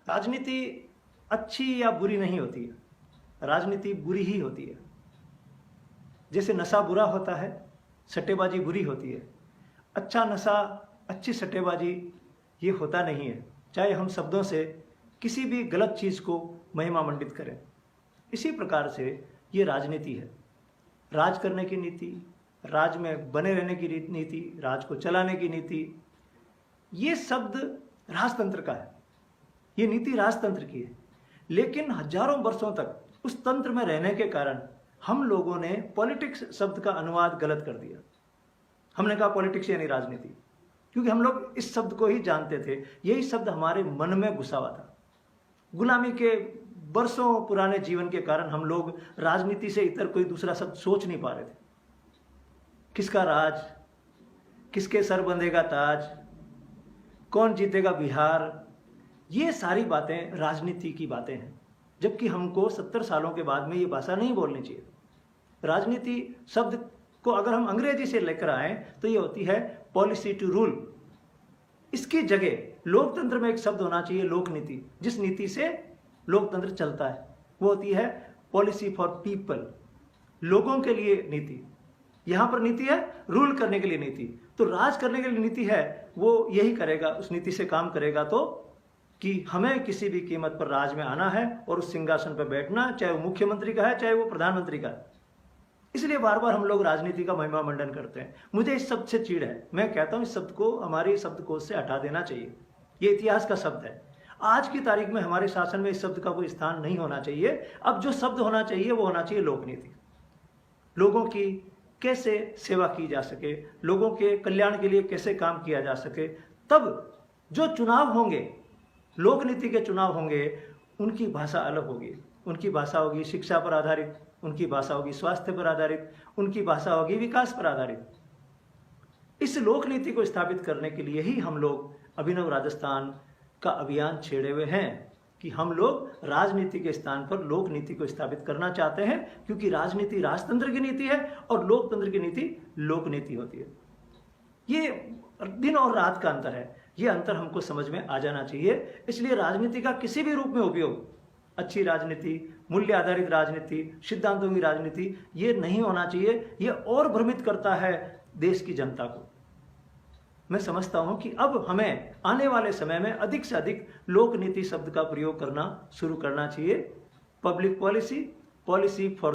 राजनीति अच्छी या बुरी नहीं होती है, राजनीति बुरी ही होती है। जैसे नशा बुरा होता है, सट्टेबाजी बुरी होती है। अच्छा नशा, अच्छी सट्टेबाजी ये होता नहीं है, चाहे हम शब्दों से किसी भी गलत चीज़ को महिमा मंडित करें। इसी प्रकार से ये राजनीति है, राज करने की नीति, राज में बने रहने की नीति, राज को चलाने की नीति। ये शब्द राजतंत्र का है, ये नीति राजतंत्र की है। लेकिन हजारों वर्षों तक उस तंत्र में रहने के कारण हम लोगों ने पॉलिटिक्स शब्द का अनुवाद गलत कर दिया। हमने कहा पॉलिटिक्स यानी राजनीति, क्योंकि हम लोग इस शब्द को ही जानते थे। यही शब्द हमारे मन में घुसा हुआ था। गुलामी के वर्षों पुराने जीवन के कारण हम लोग राजनीति से इतर कोई दूसरा शब्द सोच नहीं पा रहे थे। किसका राज, किसके सर बंधेगा ताज, कौन जीतेगा बिहार, ये सारी बातें राजनीति की बातें हैं। जबकि हमको 70 सालों के बाद में ये भाषा नहीं बोलनी चाहिए। राजनीति शब्द को अगर हम अंग्रेजी से लेकर आए तो ये होती है पॉलिसी टू रूल। इसकी जगह लोकतंत्र में एक शब्द होना चाहिए लोकनीति, जिस नीति से लोकतंत्र चलता है। वो होती है पॉलिसी फॉर पीपल, लोगों के लिए नीति। यहां पर नीति है रूल करने के लिए नीति, तो राज करने के लिए नीति है, वो यही करेगा, उस नीति से काम करेगा तो कि हमें किसी भी कीमत पर राज में आना है और उस सिंहासन पर बैठना, चाहे वो मुख्यमंत्री का है चाहे वो प्रधानमंत्री का है। इसलिए बार बार हम लोग राजनीति का महिमा मंडन करते हैं। मुझे इस शब्द से चिढ़ है। मैं कहता हूं इस शब्द को हमारे शब्दकोश से हटा देना चाहिए। ये इतिहास का शब्द है। आज की तारीख में हमारे शासन में इस शब्द का कोई स्थान नहीं होना चाहिए। अब जो शब्द होना चाहिए वो होना चाहिए लोकनीति। लोगों की कैसे सेवा की जा सके, लोगों के कल्याण के लिए कैसे काम किया जा सके। तब जो चुनाव होंगे, लोकनीति के चुनाव होंगे, उनकी भाषा अलग होगी। उनकी भाषा होगी शिक्षा पर आधारित, उनकी भाषा होगी स्वास्थ्य पर आधारित, उनकी भाषा होगी विकास पर आधारित। इस लोकनीति को स्थापित करने के लिए ही हम लोग अभिनव राजस्थान का अभियान छेड़े हुए हैं कि हम लोग राजनीति के स्थान पर लोकनीति को स्थापित करना चाहते हैं, क्योंकि राजनीति राजतंत्र की नीति है और लोकतंत्र की नीति लोकनीति होती है। ये दिन और रात का अंतर है। ये अंतर हमको समझ में आ जाना चाहिए। इसलिए राजनीति का किसी भी रूप में उपयोग, अच्छी राजनीति, मूल्य आधारित राजनीति, सिद्धांतों की राजनीति, ये नहीं होना चाहिए। ये और भ्रमित करता है देश की जनता को। मैं समझता हूं कि अब हमें आने वाले समय में अधिक से अधिक लोकनीति शब्द का प्रयोग करना शुरू करना चाहिए। Public policy, policy for